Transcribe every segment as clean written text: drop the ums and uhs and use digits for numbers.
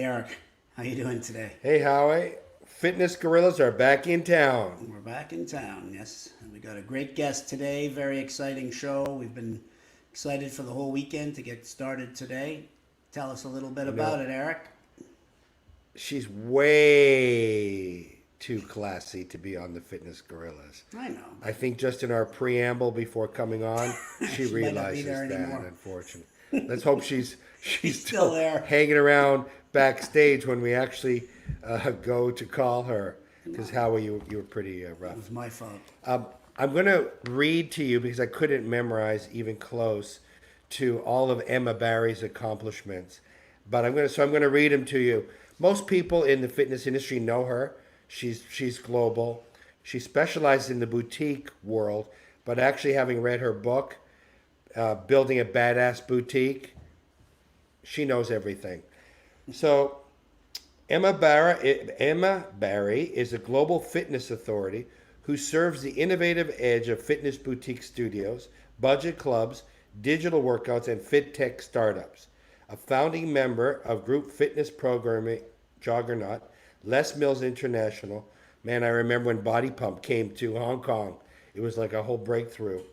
Hey Eric, how you doing today? Hey Howie, fitness gorillas are back in town. We're back in town, yes. And we got a great guest today. Very exciting show. We've been excited for the whole weekend to get started today. Tell us a little bit You about know, it, Eric. she's way too classy to be on the fitness gorillas. I know, I but think just in our preamble before coming on, she she might not be realizes there that, anymore. unfortunately. Let's hope she's She's still still there. hanging around backstage when we actually go to call her. Because No, Howie, you were pretty it was rough. my fault. I'm going to read to you because I couldn't memorize even close to all of Emma Barry's accomplishments. But I'm going to read them to you. Most people in the fitness industry know her. She's global. She specializes in the boutique world, but actually having read her book, Building a Badass Boutique, she knows everything. So Emma Barry is a global fitness authority who serves the innovative edge of fitness boutique studios, budget clubs, digital workouts, and fit tech startups. A founding member of group fitness programming juggernaut, Les Mills International. Man, I remember when Body Pump came to Hong Kong. It was like a whole breakthrough.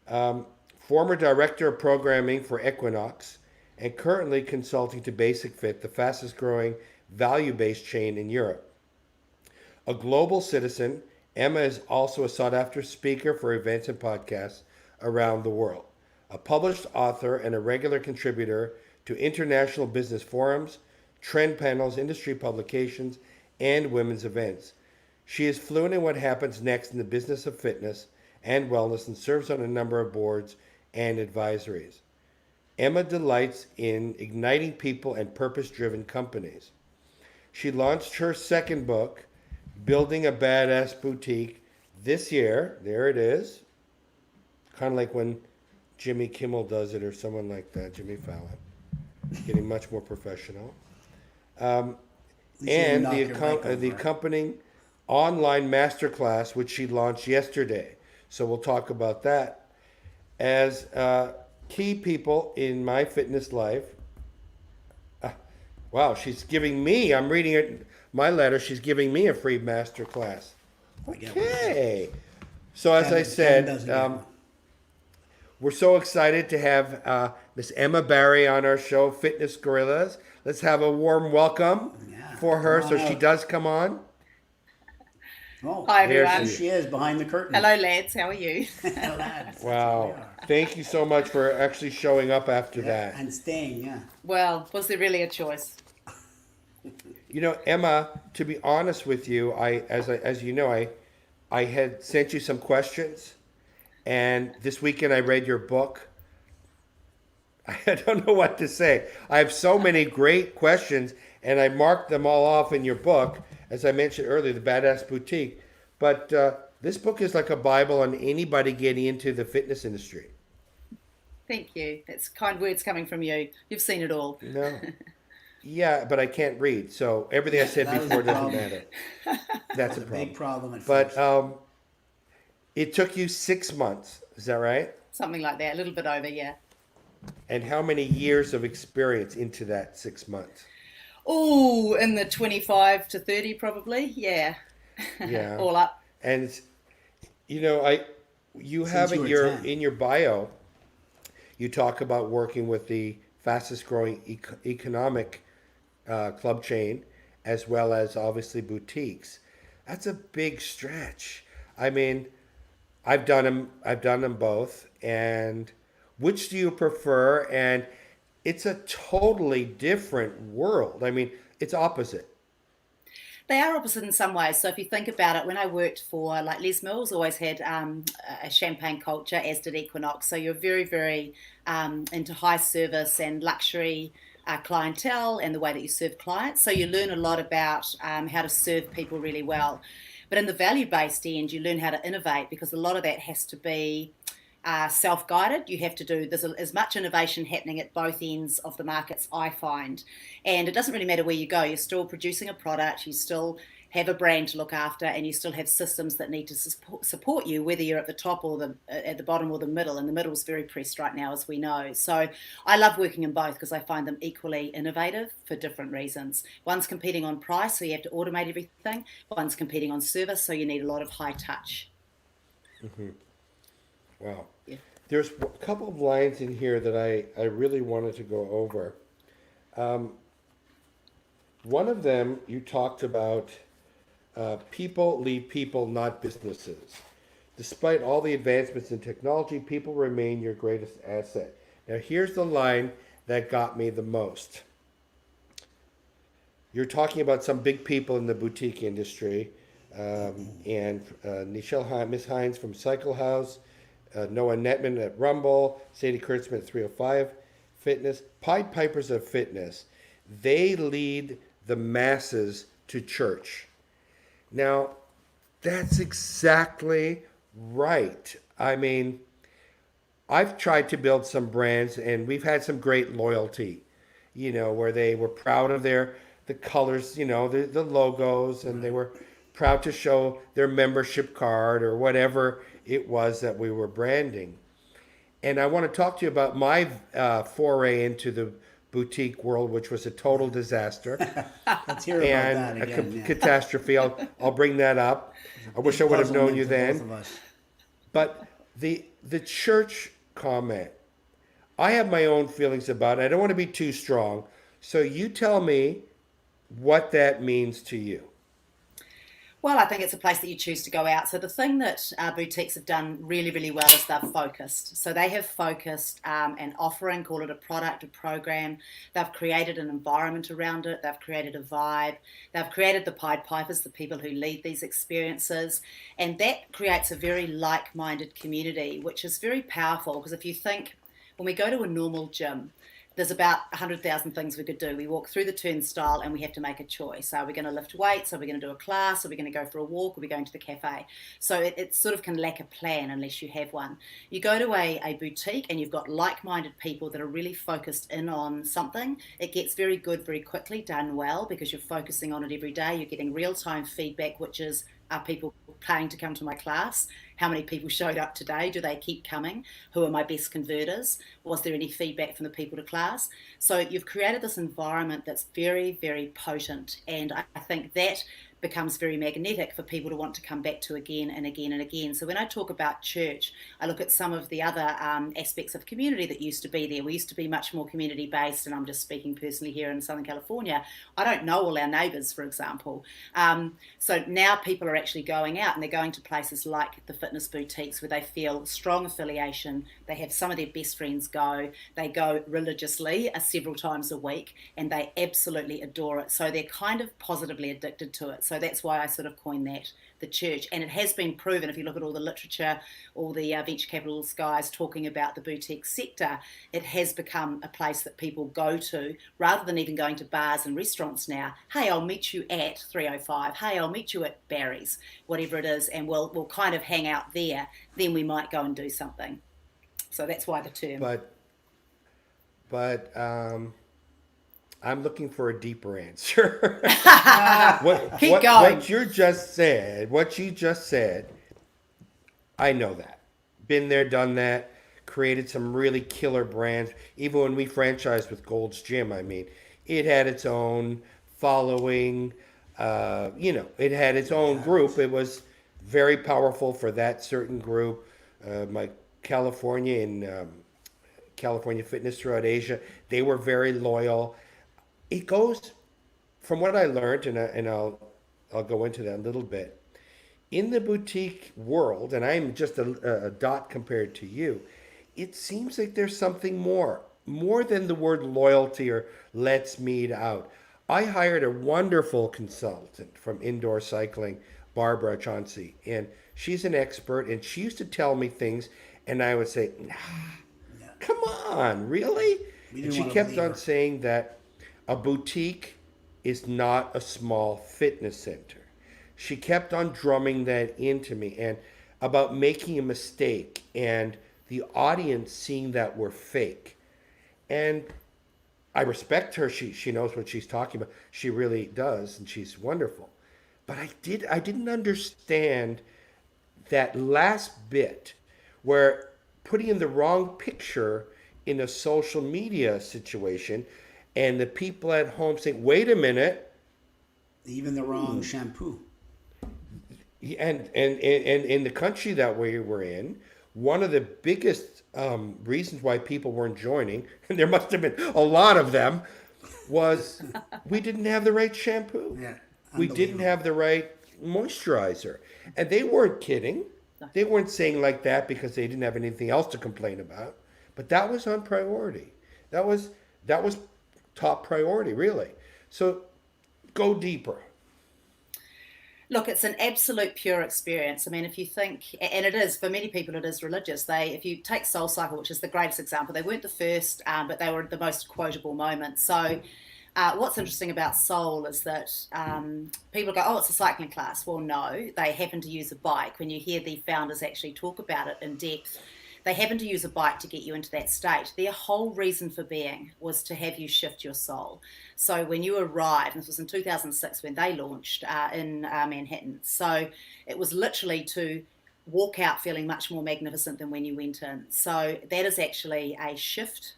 Former director of programming for Equinox, and currently consulting to Basic Fit, the fastest growing value based chain in Europe. A global citizen, Emma is also a sought after speaker for events and podcasts around the world. A published author and a regular contributor to international business forums, trend panels, industry publications, and women's events. She is fluent in what happens next in the business of fitness and wellness and serves on a number of boards and advisories. Emma delights in igniting people and purpose driven companies. She launched her second book, Building a Badass Boutique, this year. There it is. Kind of like when Jimmy Kimmel does it or someone like that, Jimmy Fallon. Getting much more professional. Um, At least you didn't and knock your mic the over. accompanying online masterclass, which she launched yesterday. So we'll talk about that. As key people in my fitness life, wow, she's giving me, I'm reading it, my letter, she's giving me a free master class. I get one too. Okay. So as I Kevin said, doesn't get one. we're so excited to have Miss Emma Barry on our show, Fitness Gorillas. Let's have a warm welcome Yeah, for come her on so she out. does come on. Oh, Hi There there she everyone. is. she is behind the curtain. Hello lads, how are you? Lads, that's what we Wow. are. Thank you so much for actually showing up after Yeah, that. and staying, yeah. Well, was there really a choice? You know, Emma, to be honest with you, as you know, I had sent you some questions, and this weekend I read your book. I don't know what to say. I have so many great questions, and I marked them all off in your book, as I mentioned earlier, the Badass Boutique. But this book is like a Bible on anybody getting into the fitness industry. Thank you. That's kind words coming from you. You've seen it all. No, yeah, but I can't read, so everything I Yeah, said that was the before doesn't problem. matter. That That's was a a big problem. problem at But first. it took you 6 months. Is that right? Something like that, a little bit over, yeah. And how many years of experience into that 6 months? Oh, in the 25 to 30 probably, yeah. Yeah. All up. And you know, you have Since you it were your 10. in your bio. You talk about working with the fastest growing economic club chain, as well as obviously boutiques. That's a big stretch. I mean, I've done them. I've done them both. And which do you prefer? And it's a totally different world. I mean, it's opposite. They are opposite in some ways. So if you think about it, when I worked for like Les Mills, always had a champagne culture, as did Equinox. So you're very, very into high service and luxury clientele and the way that you serve clients. So you learn a lot about how to serve people really well. But in the value-based end, you learn how to innovate because a lot of that has to be self-guided. You have to do there's as much innovation happening at both ends of the markets, I find, and it doesn't really matter where you go. You're still producing a product. You still have a brand to look after, and you still have systems that need to support you, whether you're at the top or at the bottom or the middle. And the middle is very pressed right now, as we know. So I love working in both because I find them equally innovative for different reasons. One's competing on price, so you have to automate everything. One's competing on service, so you need a lot of high touch. Wow. Yeah. There's a couple of lines in here that I really wanted to go over. One of them, you talked about people lead people, not businesses. Despite all the advancements in technology, people remain your greatest asset. Now, here's the line that got me the most. You're talking about some big people in the boutique industry, and Miss Hines from Cycle House, Noah Netman at Rumble, Sadie Kurtzman at 305 Fitness, Pied Pipers of Fitness. They lead the masses to church. Now, that's exactly right. I mean, I've tried to build some brands, and we've had some great loyalty, where they were proud of the colors, the logos, and they were proud to show their membership card or whatever it was that we were branding. And I want to talk to you about my foray into the boutique world, which was a total disaster. Let's hear about that And again. catastrophe. I'll bring that up. I wish I would have known you then. Both of us. But the church comment, I have my own feelings about it. I don't want to be too strong. So you tell me what that means to you. Well, I think it's a place that you choose to go out. So the thing that boutiques have done really, really well is they've focused. So they have focused an offering, call it a product, a program. They've created an environment around it. They've created a vibe. They've created the Pied Pipers, the people who lead these experiences. And that creates a very like-minded community, which is very powerful. Because if you think, when we go to a normal gym, there's about 100,000 things we could do. We walk through the turnstile and we have to make a choice. Are we going to lift weights? Are we going to do a class? Are we going to go for a walk? Are we going to the cafe? So it sort of can lack a plan unless you have one. You go to a boutique and you've got like-minded people that are really focused in on something. It gets very good very quickly, done well, because you're focusing on it every day. You're getting real-time feedback, which is, are people paying to come to my class? How many people showed up today? Do they keep coming? Who are my best converters? Was there any feedback from the people to class? So you've created this environment that's very, very potent. And I think that becomes very magnetic for people to want to come back to again and again and again. So when I talk about church, I look at some of the other aspects of community that used to be there. We used to be much more community based, and I'm just speaking personally here in Southern California. I don't know all our neighbours, for example. So now people are actually going out and they're going to places like the fitness boutiques where they feel strong affiliation. They have some of their best friends go. They go religiously several times a week, and they absolutely adore it. So they're kind of positively addicted to it. So that's why I sort of coined that, the church. And it has been proven, if you look at all the literature, all the venture capitalist guys talking about the boutique sector, it has become a place that people go to rather than even going to bars and restaurants now. Hey, I'll meet you at 305. Hey, I'll meet you at Barry's, whatever it is, and we'll kind of hang out there. Then we might go and do something. So that's why the term. But I'm looking for a deeper answer. Keep going. What you just said, I know that. Been there, done that, created some really killer brands. Even when we franchised with Gold's Gym, I mean, it had its own following. It had its own group. It was very powerful for that certain group. My California and California Fitness throughout Asia, they were very loyal. It goes, from what I learned, and I'll go into that a little bit, in the boutique world, and I'm just a dot compared to you, it seems like there's something more than the word loyalty or let's meet out. I hired a wonderful consultant from indoor cycling, Barbara Chauncey, and she's an expert, and she used to tell me things, and I would say, come on, really? And she kept on saying that a boutique is not a small fitness center. She kept on drumming that into me, and about making a mistake and the audience seeing that we're fake. And I respect her. She knows what she's talking about. She really does, and she's wonderful. but I didn't understand that last bit where putting in the wrong picture in a social media situation and the people at home saying, wait a minute, Even the wrong shampoo. and in the country that we were in, one of the biggest reasons why people weren't joining, and there must have been a lot of them, was we didn't have the right shampoo. Yeah, We didn't unbelievable. have the right moisturizer. And they weren't kidding. They weren't saying like that because they didn't have anything else to complain about. But that was on priority. That was top priority, really. So go deeper. Look, it's an absolute pure experience. I mean, if you think, and it is, for many people, it is religious. If you take Soul Cycle, which is the greatest example, they weren't the first, but they were the most quotable moment. So, what's interesting about Soul is that people go, oh, it's a cycling class. Well, no, they happen to use a bike. When you hear the founders actually talk about it in depth, they happen to use a bike to get you into that state. Their whole reason for being was to have you shift your soul. So when you arrived, and this was in 2006 when they launched in Manhattan, so it was literally to walk out feeling much more magnificent than when you went in. So that is actually a shift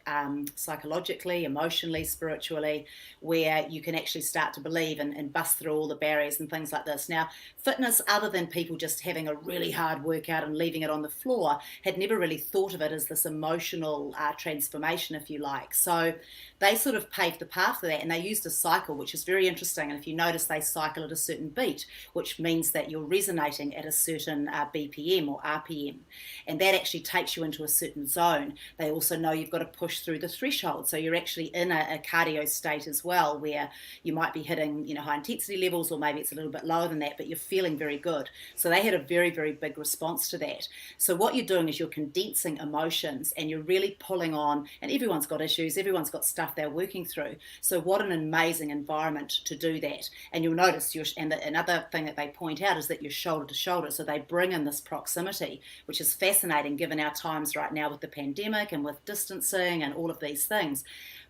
psychologically, emotionally, spiritually, where you can actually start to believe and bust through all the barriers and things like this. Now, fitness, other than people just having a really hard workout and leaving it on the floor, had never really thought of it as this emotional transformation, if you like. So they sort of paved the path for that, and they used a cycle, which is very interesting. And if you notice, they cycle at a certain beat, which means that you're resonating at a certain BPM or RPM, and that actually takes you into a certain zone. They also know you've got to push through the threshold, so you're actually in a cardio state as well, where you might be hitting, high intensity levels, or maybe it's a little bit lower than that, but you're feeling very good. So they had a very, very big response to that. So what you're doing is you're condensing emotions, and you're really pulling on, and everyone's got issues, everyone's got stuff they're working through. So what an amazing environment to do that. And you'll notice, another thing that they point out is that you're shoulder to shoulder. So they bring in this proximity, which is fascinating given our times right now with the pandemic and with distancing and all of these things.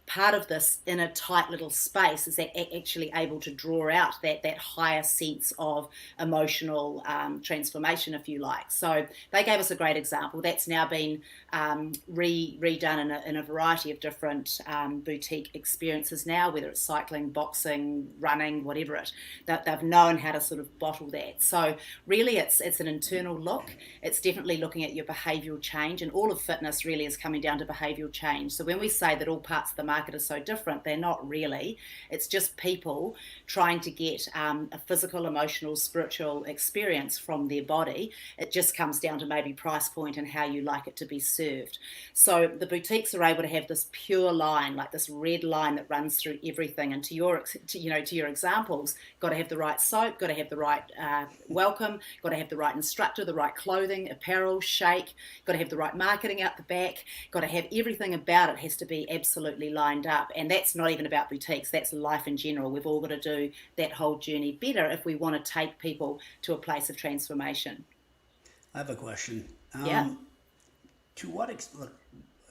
Part of this in a tight little space is that actually able to draw out that higher sense of emotional transformation, if you like. So they gave us a great example. That's now been redone in a variety of different boutique experiences now, whether it's cycling, boxing, running, whatever it. They've known how to sort of bottle that. So really it's an internal look. It's definitely looking at your behavioural change, and all of fitness really is coming down to behavioural change. So when we say that all parts of the market are so different, they're not really. It's just people trying to get a physical, emotional, spiritual experience from their body. It just comes down to maybe price point and how you like it to be served. So the boutiques are able to have this pure line, like this red line that runs through everything. And to your examples, got to have the right soap, got to have the right welcome, got to have the right instructor, the right clothing, apparel, shake, got to have the right marketing out the back, got to have everything about it has to be absolutely lined up. And that's not even about boutiques, that's life in general. We've all got to do that whole journey better if we want to take people to a place of transformation. I have a question. Yeah. To what extent, look,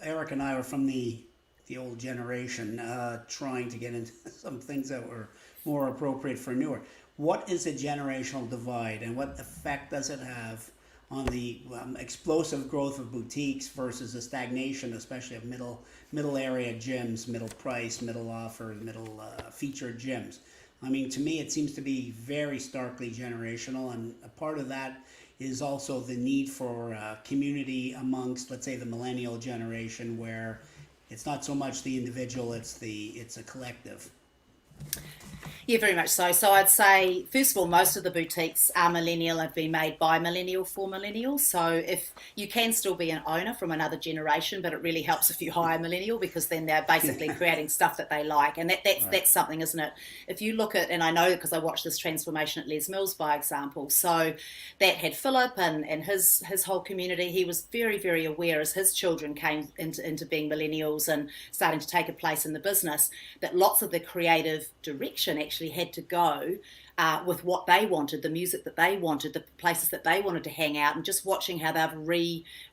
Eric and I are from the old generation, trying to get into some things that were more appropriate for newer. What is a generational divide, and what effect does it have on the explosive growth of boutiques versus the stagnation, especially of middle area gyms, middle price, middle offer, middle featured gyms? I mean, to me, it seems to be very starkly generational, and a part of that is also the need for community amongst, let's say, the millennial generation, where it's not so much the individual, it's a collective. Yeah, very much so. So I'd say, first of all, most of the boutiques are millennial, have been made by millennial for millennials. So if you can still be an owner from another generation, but it really helps if you hire millennial, because then they're basically creating stuff that they like. And that's something, isn't it? If you look at, and I know because I watched this transformation at Les Mills, by example, so that had Philip and his whole community. He was very, very aware as his children came into being millennials and starting to take a place in the business, that lots of the creative direction actually had to go with what they wanted, the music that they wanted, the places that they wanted to hang out, and just watching how they've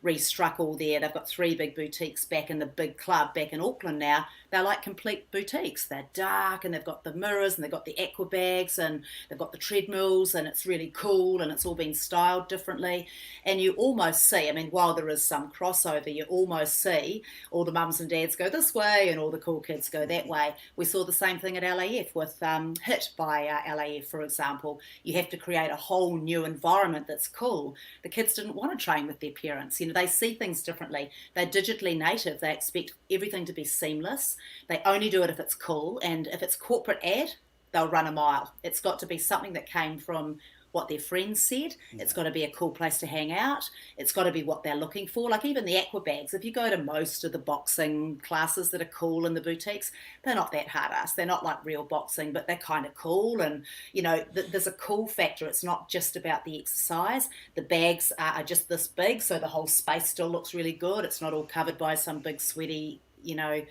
restruck all there. They've got 3 big boutiques back in the big club back in Auckland now. They're like complete boutiques. They're dark, and they've got the mirrors, and they've got the aqua bags, and they've got the treadmills, and it's really cool, and it's all been styled differently. And you almost see, I mean, while there is some crossover, you almost see all the mums and dads go this way and all the cool kids go that way. We saw the same thing at LAF with Hit by LAF, for example. You have to create a whole new environment that's cool. The kids didn't want to train with their parents. You know, they see things differently. They're digitally native. They expect everything to be seamless. They only do it if it's cool. And if it's corporate ad, they'll run a mile. It's got to be something that came from what their friends said. It's got to be a cool place to hang out. It's got to be what they're looking for. Like even the aqua bags, if you go to most of the boxing classes that are cool in the boutiques, they're not that hard ass. They're not like real boxing, but they're kind of cool. And, you know, there's a cool factor. It's not just about the exercise. The bags are just this big, so the whole space still looks really good. It's not all covered by some big sweaty, you know,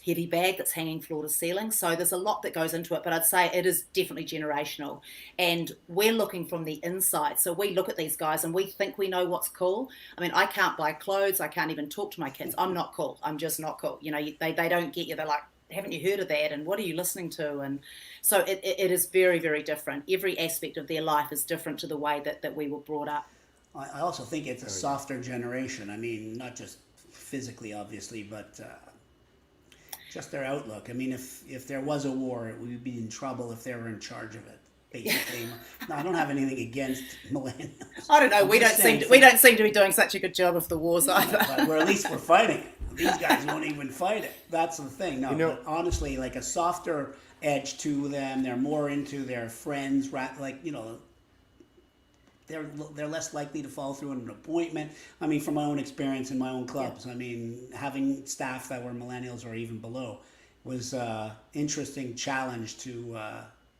heavy bag that's hanging floor to ceiling. So there's a lot that goes into it, but I'd say it is definitely generational. And we're looking from the inside. So we look at these guys and we think we know what's cool. I mean, I can't buy clothes. I can't even talk to my kids. I'm not cool. I'm just not cool. You know, they don't get you. They're like, haven't you heard of that? And what are you listening to? And so it is very, very different. Every aspect of their life is different to the way that we were brought up. I also think it's a softer generation. I mean, not just physically, obviously, but just their outlook. I mean, if there was a war, we would be in trouble if they were in charge of it. Basically, no, I don't have anything against millennials. I don't know. We don't seem to be doing such a good job of the wars either. But at least we're fighting it. These guys won't even fight it. That's the thing. No, You know- but honestly, like a softer edge to them. They're more into their friends. Like, you know, they're less likely to fall through an appointment. I mean, from my own experience in my own clubs, I mean, having staff that were millennials or even below was an interesting challenge to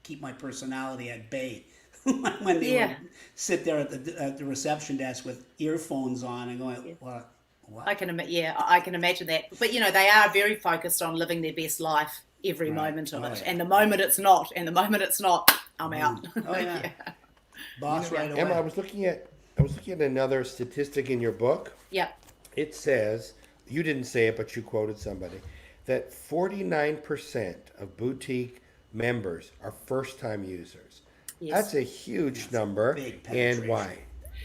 keep my personality at bay when they would sit there at the reception desk with earphones on and going, what? I can imagine that. But you know, they are very focused on living their best life every moment of it. Yeah. And the moment it's not, I'm out. Oh yeah. Boss right away. Emma, I was looking at another statistic in your book. Yep. It says, you didn't say it, but you quoted somebody, that 49% of boutique members are first-time users. Yes. That's a huge number. big And penetration. why?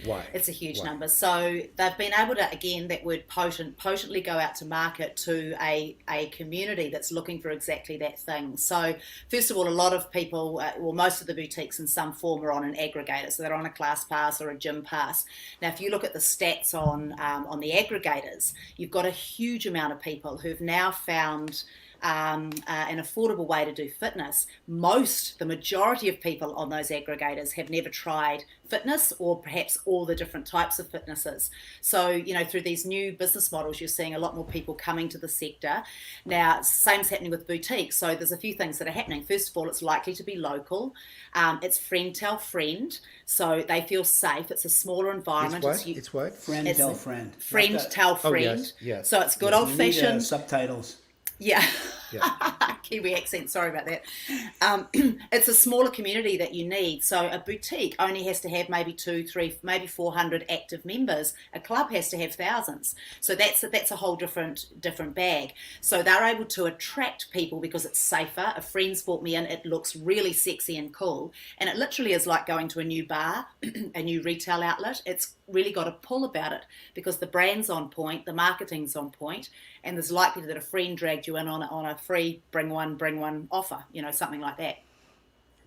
Why? It's a huge Why? number. So they've been able to, again, that word potently go out to market to a community that's looking for exactly that thing. So first of all, a lot of people, most of the boutiques in some form are on an aggregator. So they're on a class pass or a gym pass. Now, if you look at the stats on the aggregators, you've got a huge amount of people who've now found an affordable way to do fitness. The majority of people on those aggregators have never tried fitness or perhaps all the different types of fitnesses. So, you know, through these new business models, you're seeing a lot more people coming to the sector. Now, same's happening with boutiques. So there's a few things that are happening. First of all, it's likely to be local. It's friend tell friend. So they feel safe. It's a smaller environment. It's what? Friend it's tell friend. Friend tell friend. yes. So it's good old You need, fashioned. subtitles. Yeah. Yeah. Kiwi accent, sorry about that. It's a smaller community that you need. So a boutique only has to have maybe 200, 300, maybe 400 active members. A club has to have thousands. So that's a whole different bag. So they're able to attract people because it's safer. A friend's brought me in, it looks really sexy and cool. And it literally is like going to a new bar, a new retail outlet. It's really got a pull about it because the brand's on point, the marketing's on point, and there's likely that a friend dragged you in on a free bring one offer, you know, something like that.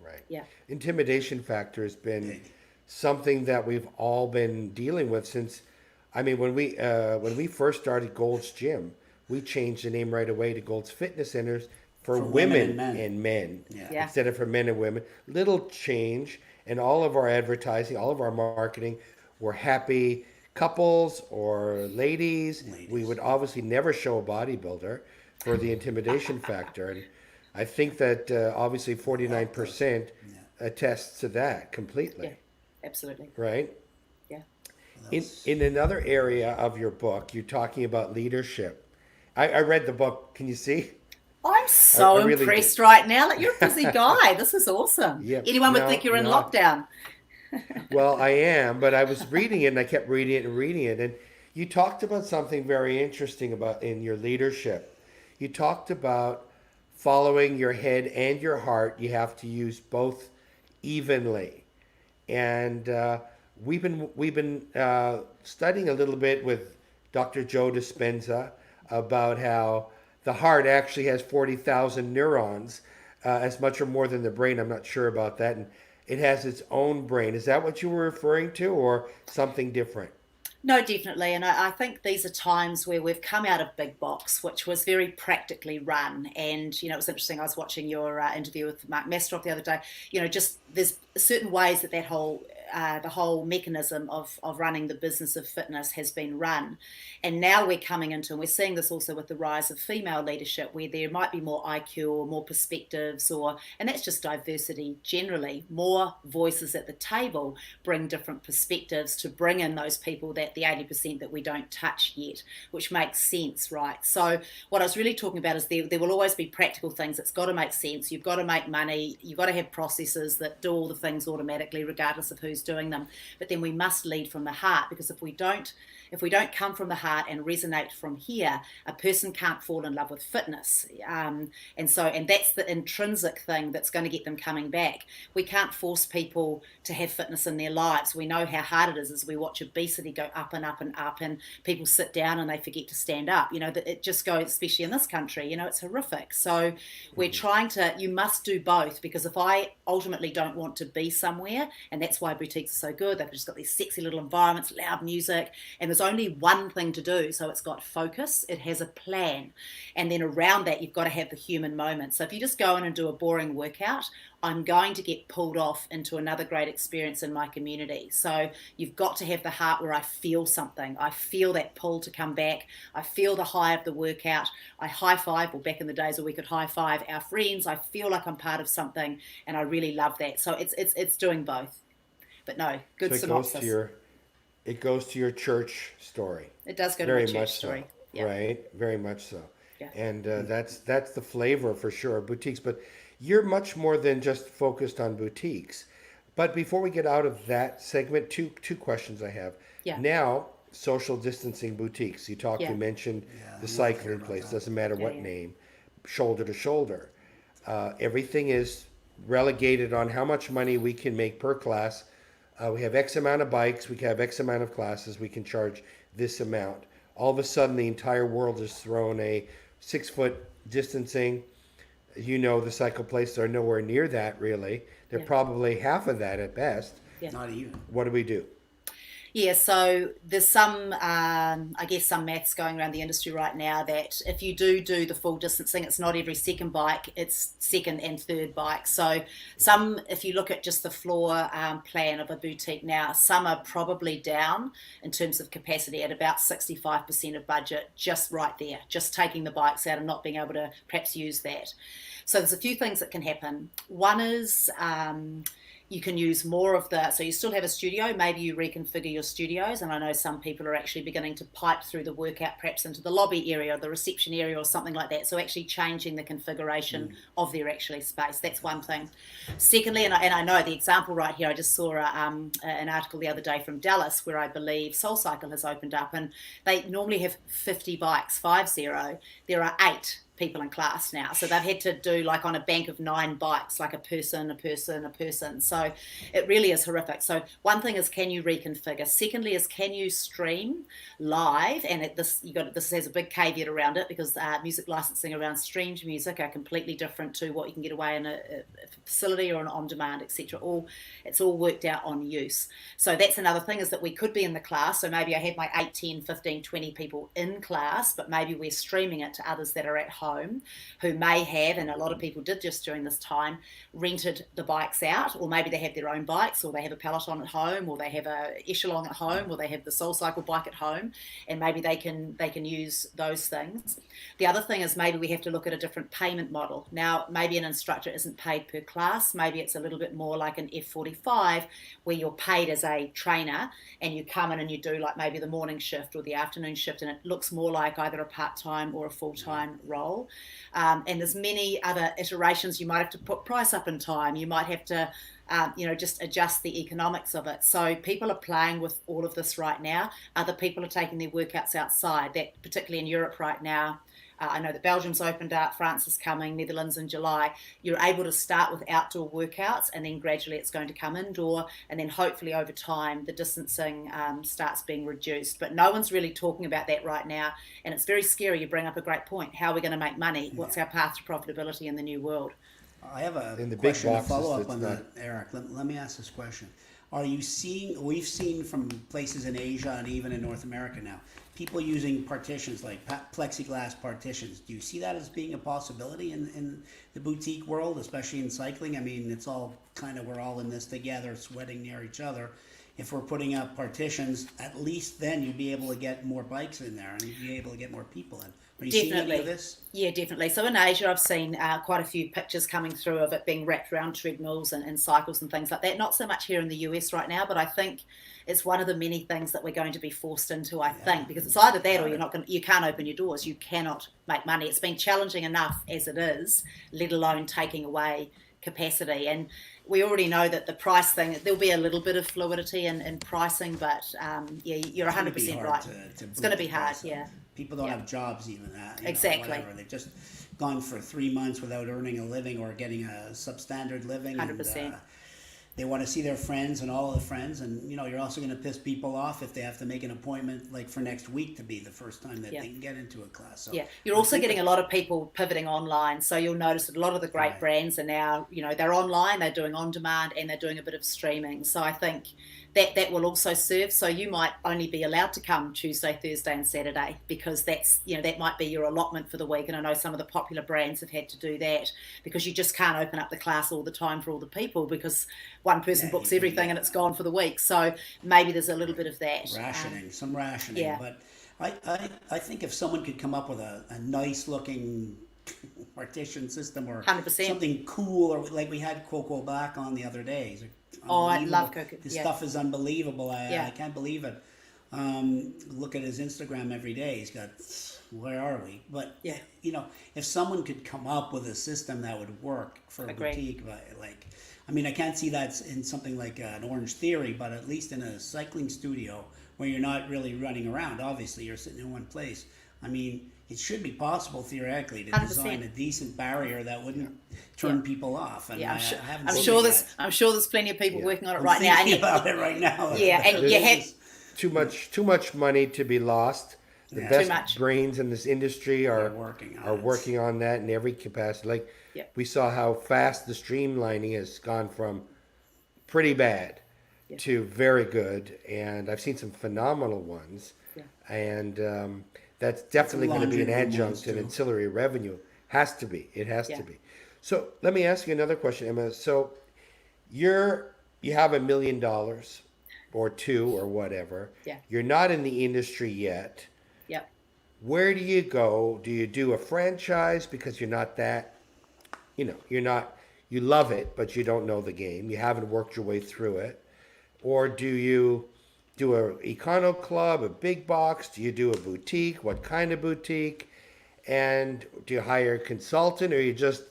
Right. Yeah. Intimidation factor has been something that we've all been dealing with since, I mean, when we first started Gold's Gym, we changed the name right away to Gold's Fitness Centers for women and men Yeah. instead of for men and women. Little change, and all of our advertising, all of our marketing were happy couples or ladies. We would obviously never show a bodybuilder for the intimidation factor. And I think that obviously 49% attests to that completely. Yeah, absolutely. Right? Yeah. In another area of your book, you're talking about leadership. I read the book. Can you see? I'm so I really do. impressed right now. Like, you're a busy guy. This is awesome. Yeah, Anyone would think no, you're in no. lockdown. Well, I am, but I was reading it and I kept reading it and reading it. And you talked about something very interesting about in your leadership. You talked about following your head and your heart. You have to use both evenly. And we've been studying a little bit with Dr. Joe Dispenza about how the heart actually has 40,000 neurons, as much or more than the brain. I'm not sure about that, and it has its own brain. Is that what you were referring to, or something different? No, definitely. And I think these are times where we've come out of Big Box, which was very practically run. And, it was interesting. I was watching your interview with Mark Mastroff the other day. Just there's certain ways that the whole mechanism of running the business of fitness has been run. And now we're coming into, and we're seeing this also with the rise of female leadership, where there might be more IQ or more perspectives, and that's just diversity generally. More voices at the table bring different perspectives to bring in those people, that the 80% that we don't touch yet, which makes sense, right? So what I was really talking about is there will always be practical things. It's got to make sense. You've got to make money. You've got to have processes that do all the things automatically, regardless of who's doing them. But then we must lead from the heart, because if we don't come from the heart and resonate from here, a person can't fall in love with fitness. And that's the intrinsic thing that's going to get them coming back. We can't force people to have fitness in their lives. We know how hard it is as we watch obesity go up and up and up, and people sit down and they forget to stand up. That it just goes, especially in this country, it's horrific. So we're trying to, you must do both, because if I ultimately don't want to be somewhere, and that's why boutiques are so good, they've just got these sexy little environments, loud music, and there's only one thing to do. So it's got focus, it has a plan, and then around that you've got to have the human moment. So if you just go in and do a boring workout, I'm going to get pulled off into another great experience in my community. So you've got to have the heart where I feel something. I feel that pull to come back. I feel the high of the workout. I high five, or back in the days where we could high five our friends. I feel like I'm part of something, and I really love that. So it's doing both. But no, good So synopsis. it goes to your church story. It does go to Very a church much so, story. Yeah. right? Very much so. Yeah. And that's the flavor for sure of boutiques. But you're much more than just focused on boutiques. But before we get out of that segment, two questions I have. Yeah. Now, social distancing boutiques. Yeah. You mentioned Yeah, the I'm not cycling about place. that. Doesn't matter Yeah, what yeah. name, shoulder to shoulder. Everything is relegated on how much money we can make per class. We have X amount of bikes, we can have X amount of classes, we can charge this amount. All of a sudden, the entire world is thrown a 6 foot distancing. The cycle places are nowhere near that, really. They're Yeah. probably half of that at best. Yeah. Not even. What do we do? Yeah, so there's some, I guess, some maths going around the industry right now that if you do the full distancing, it's not every second bike, it's second and third bike. So if you look at just the floor plan of a boutique now, some are probably down in terms of capacity at about 65% of budget, just right there, just taking the bikes out and not being able to perhaps use that. So there's a few things that can happen. One is, you can use more of so you still have a studio, maybe you reconfigure your studios, and I know some people are actually beginning to pipe through the workout perhaps into the lobby area or the reception area or something like that, so actually changing the configuration of their actually space. That's one thing. Secondly, and I know the example right here, I just saw an article the other day from Dallas where I believe SoulCycle has opened up, and they normally have 50 bikes, 50. There are 8 people in class now, so they've had to do like on a bank of 9 bikes, like a person. So it really is horrific. So one thing is, can you reconfigure? Secondly is, can you stream live? And this has a big caveat around it, because music licensing around streamed music are completely different to what you can get away in a facility or an on-demand, etc. It's all worked out on use. So that's another thing, is that we could be in the class, so maybe I have my 8, 10, 15, 20 people in class, but maybe we're streaming it to others that are at home who may have, and a lot of people did just during this time, rented the bikes out, or maybe they have their own bikes, or they have a Peloton at home, or they have a Echelon at home, or they have the SoulCycle bike at home, and maybe they can use those things. The other thing is, maybe we have to look at a different payment model. Now, maybe an instructor isn't paid per class, maybe it's a little bit more like an F45, where you're paid as a trainer and you come in and you do like maybe the morning shift or the afternoon shift, and it looks more like either a part-time or a full-time role. role. And there's many other iterations. You might have to put price up in time. You might have to, just adjust the economics of it. So people are playing with all of this right now. Other people are taking their workouts outside. That particularly in Europe right now. I know that Belgium's opened up, France is coming, Netherlands in July. You're able to start with outdoor workouts, and then gradually it's going to come indoor, and then hopefully over time the distancing starts being reduced. But no one's really talking about that right now, and it's very scary. You bring up a great point. How are we going to make money? What's our path to profitability in the new world? I have a In the big question to boxes, follow up it's on not- that, Eric. Let me ask this question. Are you seeing, we've seen from places in Asia and even in North America now, people using partitions like plexiglass partitions. Do you see that as being a possibility in the boutique world, especially in cycling? I mean, it's all kind of, we're all in this together, sweating near each other. If we're putting up partitions, at least then you'd be able to get more bikes in there and you'd be able to get more people in. Are you seeing any of this? Yeah, definitely. So in Asia, I've seen quite a few pictures coming through of it being wrapped around treadmills and cycles and things like that. Not so much here in the US right now, but I think it's one of the many things that we're going to be forced into, I think, because it's either that or you can't open your doors. You cannot make money. It's been challenging enough as it is, let alone taking away capacity. And we already know that the price thing, there'll be a little bit of fluidity in pricing, but you're 100% right. It's going to be hard, yeah. People don't have jobs even that. Exactly. Whatever. They've just gone for 3 months without earning a living or getting a substandard living. 100%. And, they want to see their friends and all of the friends, and you're also going to piss people off if they have to make an appointment like for next week to be the first time that they can get into a class. So you're also getting a lot of people pivoting online. So you'll notice that a lot of the great brands are now, they're online, they're doing on demand, and they're doing a bit of streaming. So I think that will also serve. So you might only be allowed to come Tuesday, Thursday, and Saturday because that's that might be your allotment for the week. And I know some of the popular brands have had to do that because you just can't open up the class all the time for all the people because one person books everything and it's gone for the week. So maybe there's a little bit of that. Some rationing. Yeah. But I think if someone could come up with a nice looking partition system or 100%. something cool, or like we had Coco back on the other day. I love Coco. His stuff is unbelievable. I can't believe it. Look at his Instagram every day. He's got, where are we? But if someone could come up with a system that would work for a boutique, I can't see that in something like an Orange Theory, but at least in a cycling studio where you're not really running around. Obviously, you're sitting in one place. I mean, it should be possible theoretically to 100%. design a decent barrier that wouldn't turn people off. And I'm sure there's plenty of people working on it right now. Thinking about it right now. Yeah, and you have too much money to be lost. The best brains in this industry are working on that in every capacity. We saw how fast the streamlining has gone from pretty bad to very good, and I've seen some phenomenal ones. And that's definitely going to be an adjunct and ancillary revenue. Has to be. It has to be. So let me ask you another question, Emma. So you have $1 million or two or whatever. Yeah. You're not in the industry yet. Yep. Where do you go? Do you do a franchise because you're not that, you love it, but you don't know the game. You haven't worked your way through it. Or do you do a econo club, a big box? Do you do a boutique? What kind of boutique? And do you hire a consultant, or you just,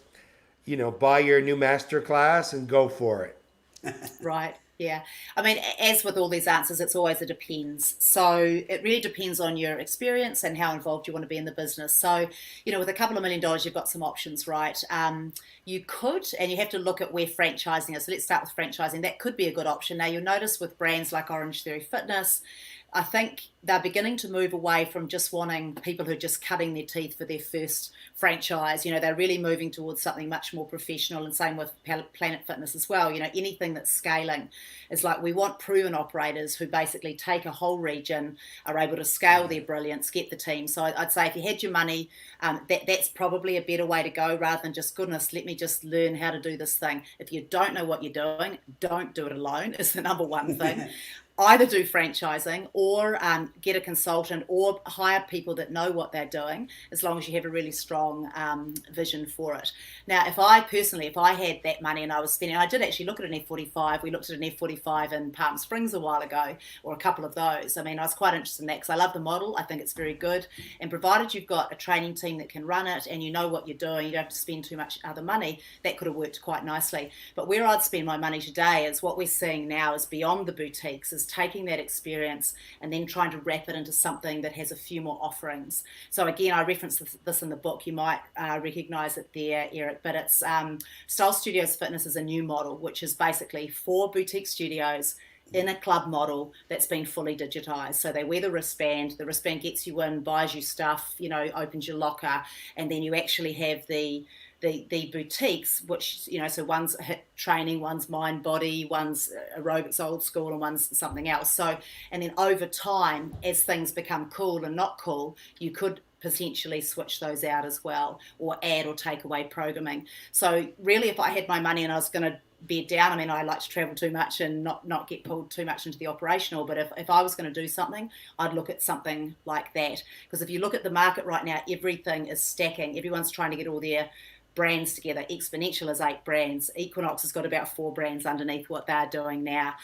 buy your new master class and go for it? Right. Yeah. I mean, as with all these answers, it's always a depends. So it really depends on your experience and how involved you want to be in the business. So, with a couple of $1 million, you've got some options, right? You could, and you have to look at where franchising is. So let's start with franchising. That could be a good option. Now, you'll notice with brands like Orange Theory Fitness, I think they're beginning to move away from just wanting people who are just cutting their teeth for their first franchise. They're really moving towards something much more professional, and same with Planet Fitness as well. Anything that's scaling is like, we want proven operators who basically take a whole region, are able to scale their brilliance, get the team. So I'd say if you had your money, that's probably a better way to go rather than just, goodness, let me just learn how to do this thing. If you don't know what you're doing, don't do it alone is the number one thing. either do franchising or get a consultant or hire people that know what they're doing, as long as you have a really strong vision for it. Now, if I had that money and I was spending, I did actually look at an F45. We looked at an F45 in Palm Springs a while ago, or a couple of those. I mean, I was quite interested in that because I love the model. I think it's very good. And provided you've got a training team that can run it and you know what you're doing, you don't have to spend too much other money, that could have worked quite nicely. But where I'd spend my money today is what we're seeing now is beyond the boutiques, is taking that experience and then trying to wrap it into something that has a few more offerings. So again, I referenced this in the book. You might recognize it there, Eric, but it's Style Studios Fitness is a new model, which is basically 4 boutique studios in a club model that's been fully digitized. So they wear the wristband gets you in, buys you stuff, opens your locker, and then you actually have the boutiques, which, so one's HIIT training, one's mind body, one's aerobics old school, and one's something else. So, and then over time, as things become cool and not cool, you could potentially switch those out as well, or add or take away programming. So really, if I had my money and I was going to bed down, I mean, I like to travel too much and not get pulled too much into the operational, but if I was going to do something, I'd look at something like that. Because if you look at the market right now, everything is stacking. Everyone's trying to get all their brands together. Exponential is 8 brands. Equinox has got about 4 brands underneath what they're doing now.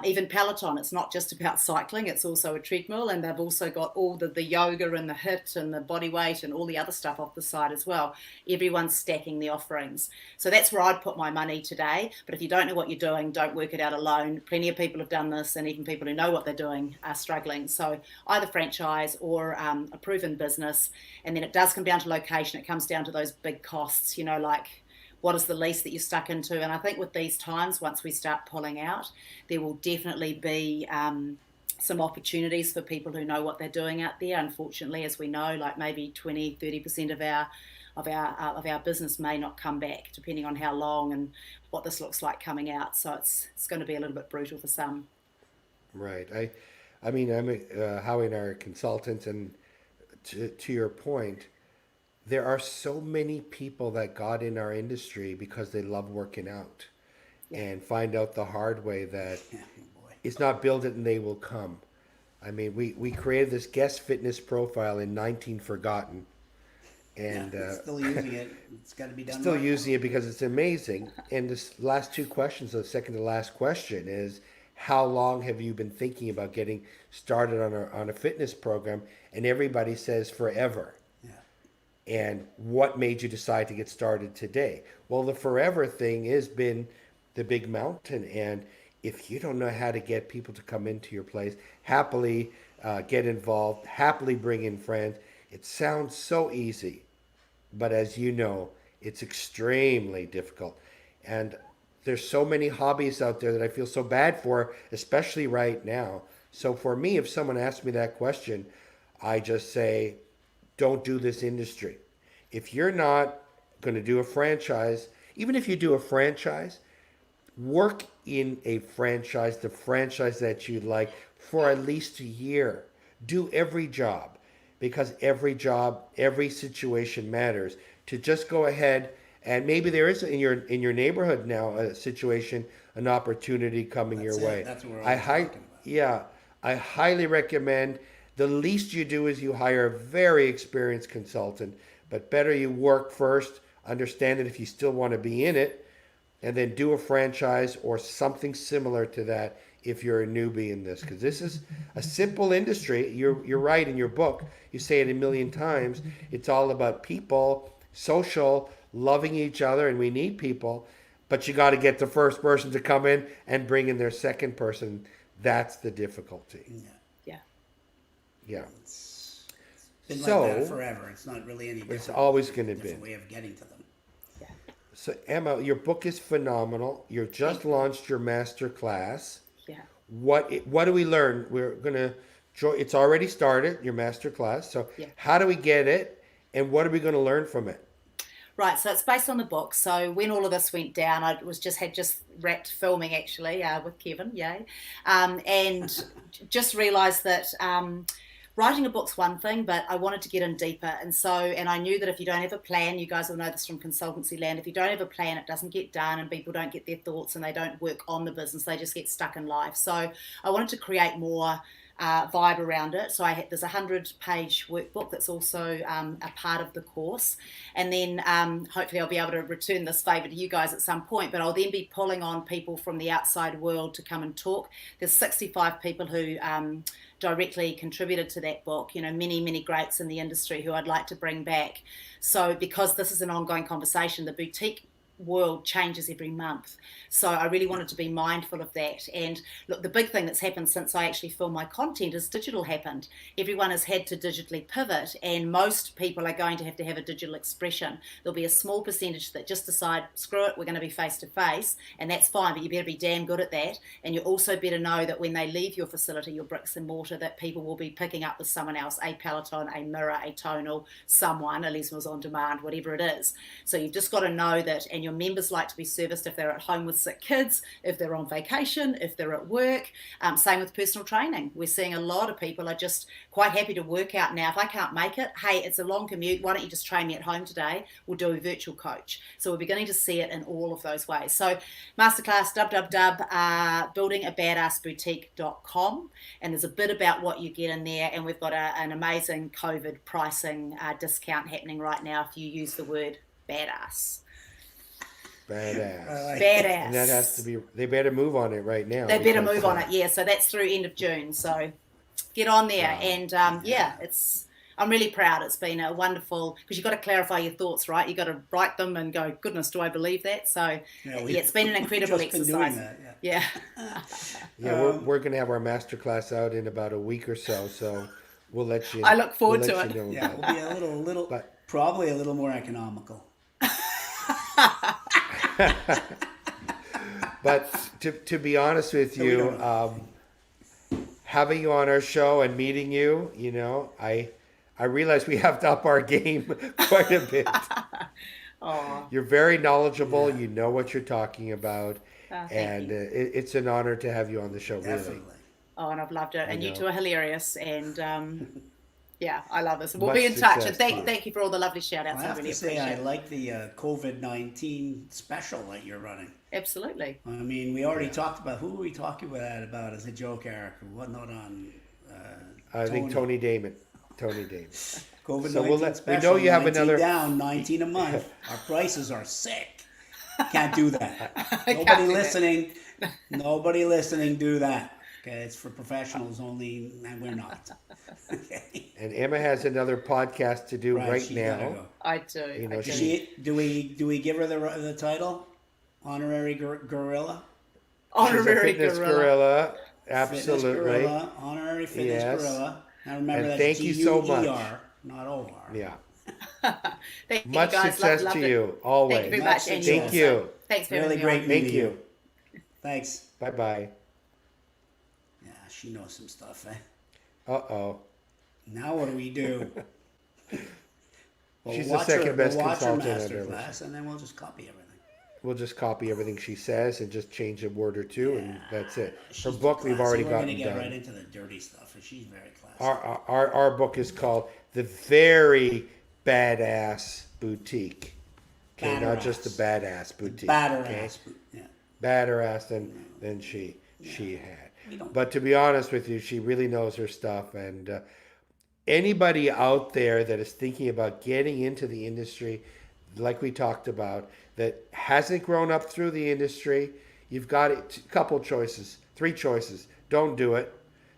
Even Peloton, it's not just about cycling, it's also a treadmill, and they've also got all the yoga and the HIIT and the body weight and all the other stuff off the side as well. Everyone's stacking the offerings. So that's where I'd put my money today. But if you don't know what you're doing, don't work it out alone. Plenty of people have done this, and even people who know what they're doing are struggling. So either franchise or a proven business. And then it does come down to location. It comes down to those big costs, like what is the lease that you're stuck into. And I think with these times, once we start pulling out, there will definitely be some opportunities for people who know what they're doing out there. Unfortunately, as we know, like maybe 20-30% of our business may not come back, depending on how long and what this looks like coming out. So it's going to be a little bit brutal for some. Right. I mean, Howie and I are consultants, and to your point, there are so many people that got in our industry because they love working out, and find out the hard way that it's not build it and they will come. I mean, we created this guest fitness profile in 19 Forgotten, and still using it. It's got to be done. Still using it because it's amazing. And this last 2 questions, the second to last question is, how long have you been thinking about getting started on a fitness program? And everybody says forever. And what made you decide to get started today? Well, the forever thing has been the big mountain. And if you don't know how to get people to come into your place, happily get involved, happily bring in friends, it sounds so easy. But as you know, it's extremely difficult. And there's so many hobbies out there that I feel so bad for, especially right now. So for me, if someone asks me that question, I just say, don't do this industry. If you're not going to do a franchise, even if you do a franchise, work in a franchise, the franchise that you like, for at least a year. Do every job, because every job, every situation matters. To just go ahead, and maybe there is in your neighborhood now a situation, an opportunity coming your way. That's what we're talking about. Yeah, I highly recommend. The least you do is you hire a very experienced consultant, but better you work first, understand it if you still want to be in it, and then do a franchise or something similar to that if you're a newbie in this. Because this is a simple industry. You're right in your book. You say it a million times. It's all about people, social, loving each other, and we need people. But you got to get the first person to come in and bring in their second person. That's the difficulty. Yeah. It's been like that forever. It's not really any different. It's always going to be. Different way of getting to them. Yeah. So Emma, your book is phenomenal. You just launched your master class. Yeah. What do we learn? We're going to join. It's already started, your master class. So how do we get it, and what are we going to learn from it? Right, so it's based on the book. So when all of this went down, I had just wrapped filming actually with Kevin, yay, and just realised that writing a book's one thing, but I wanted to get in deeper. And I knew that if you don't have a plan, you guys will know this from consultancy land, if you don't have a plan, it doesn't get done and people don't get their thoughts and they don't work on the business, they just get stuck in life. So I wanted to create more vibe around it. So there's a 100-page workbook that's also a part of the course. And then hopefully I'll be able to return this favour to you guys at some point, but I'll then be pulling on people from the outside world to come and talk. There's 65 people who directly contributed to that book, many greats in the industry who I'd like to bring back. So because this is an ongoing conversation, the boutique world changes every month, so I really wanted to be mindful of that. And look, the big thing that's happened since I actually film my content is digital happened. Everyone has had to digitally pivot, and most people are going to have a digital expression. There'll be a small percentage that just decide, screw it, we're going to be face to face, and that's fine, but you better be damn good at that. And you also better know that when they leave your facility, your bricks and mortar, that people will be picking up with someone else, a Peloton, a Mirror, a Tonal, someone, a Les Mills On Demand, whatever it is. So you've just got to know that, and your members like to be serviced if they're at home with sick kids, if they're on vacation, if they're at work. Same with personal training. We're seeing a lot of people are just quite happy to work out now. If I can't make it, hey, it's a long commute, why don't you just train me at home today? We'll do a virtual coach. So we're beginning to see it in all of those ways. So masterclass www.buildingabadassboutique.com, and there's a bit about what you get in there, and we've got an amazing COVID pricing discount happening right now if you use the word badass. Badass. Badass. And that has to be, they better move on it right now. They better move on it, yeah. So that's through end of June. So get on there. Wow. And I'm really proud. It's been a wonderful, because you've got to clarify your thoughts, right? You've got to write them and go, goodness, do I believe that? So it's been an incredible exercise. Been doing that, yeah. We're going to have our masterclass out in about a week or so we'll let you. I look forward to it. Yeah, we'll be probably a little more economical. But to be honest with you, having you on our show and meeting you, I realize we have to up our game quite a bit. You're very knowledgeable. Yeah. You know what you're talking about. And it's an honor to have you on the show. Definitely. Really. Oh, and I've loved it. And you two are hilarious. And I love this. We'll be in touch. And thank you for all the lovely shout outs. I have to say, I like the COVID-19 special that you're running. Absolutely. I mean, we already talked about, who were we talking about as a joke, Eric? What not on? I think Tony Damon. COVID-19 so special. we know you have another down, 19 a month. Our prices are sick. Can't do that. Nobody listening do that. Okay, it's for professionals only, and we're not. Okay. And Emma has another podcast to do right now. Go. I do. Do we give her the title? Honorary Gorilla? Honorary Gorilla. Absolutely. Fitness Gorilla, honorary fitness gorilla. Now remember, that's thank you so much. Not O-R. Yeah. Thank much you guys. success Loved to it. you, always. Thank you very much. Thank you. Thanks for really great meeting meeting you. Thanks. Bye-bye. Yeah, she knows some stuff, eh? Uh-oh. Now what do we do? She's the second best consultant I've ever class, and then we'll just copy everything. We'll just copy everything she says and just change a word or two, and that's it. Her book we've already gotten done. We're going to get right into the dirty stuff, and she's very classy. Our book is called The Very Badass Boutique. Okay, not just the badass boutique. Badder-ass, yeah. Badder-ass than she had. But to be honest with you, she really knows her stuff, and anybody out there that is thinking about getting into the industry, like we talked about, that hasn't grown up through the industry, you've got a couple choices, 3 choices. Don't do it.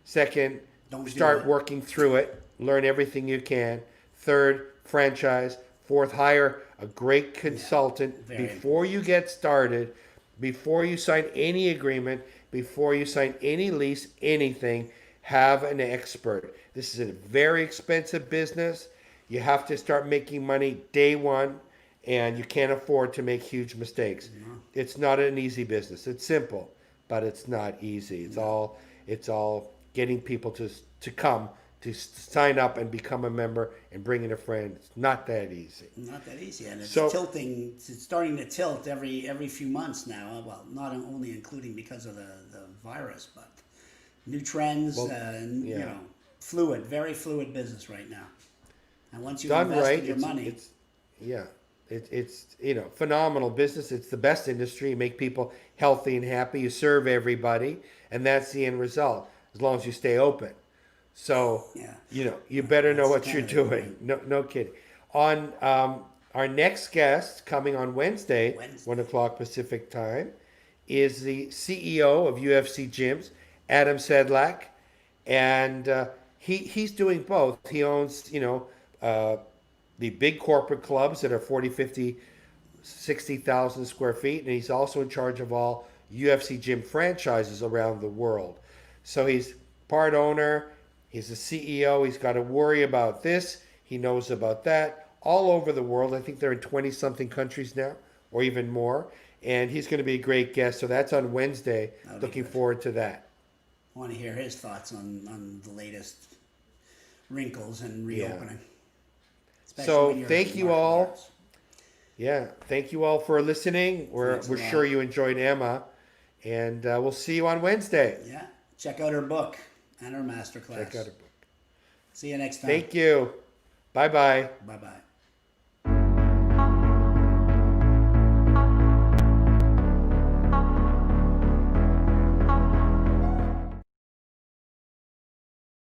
Second, start working through it. Learn everything you can. Third, franchise. Fourth, hire a great consultant before you get started, before you sign any agreement, before you sign any lease, anything. Have an expert. This is a very expensive business. You have to start making money day one, and you can't afford to make huge mistakes. Mm-hmm. It's not an easy business. It's simple, but it's not easy. It's all getting people to come to sign up and become a member and bring in a friend. It's not that easy. Not that easy, and it's tilting. It's starting to tilt every few months now. Well, not only including because of the virus, but new trends, very fluid business right now. And once you've Done invested right, your money, it's phenomenal business. It's the best industry. You make people healthy and happy. You serve everybody, and that's the end result. As long as you stay open. So yeah, you better know that's what you're kind of the doing. point. No kidding. On our next guest coming on Wednesday, Wednesday. 1 o'clock Pacific time, is the CEO of UFC Gyms, Adam Sedlak, and he's doing both. He owns the big corporate clubs that are 40, 50, 60,000 square feet, and he's also in charge of all UFC gym franchises around the world. So he's part owner, he's the CEO, he's got to worry about this, he knows about that, all over the world. I think they're in 20 something countries now, or even more. And he's going to be a great guest. So that's on Wednesday. That'll be Looking good. forward to that. I want to hear his thoughts on the latest wrinkles and reopening. Especially So when you're thank you martial all. arts. Yeah, thank you all for listening. We're Thanks a lot. sure you enjoyed Emma, and we'll see you on Wednesday. Yeah, check out her book and her masterclass. Check out her book. See you next time. Thank you. Bye bye. Bye bye.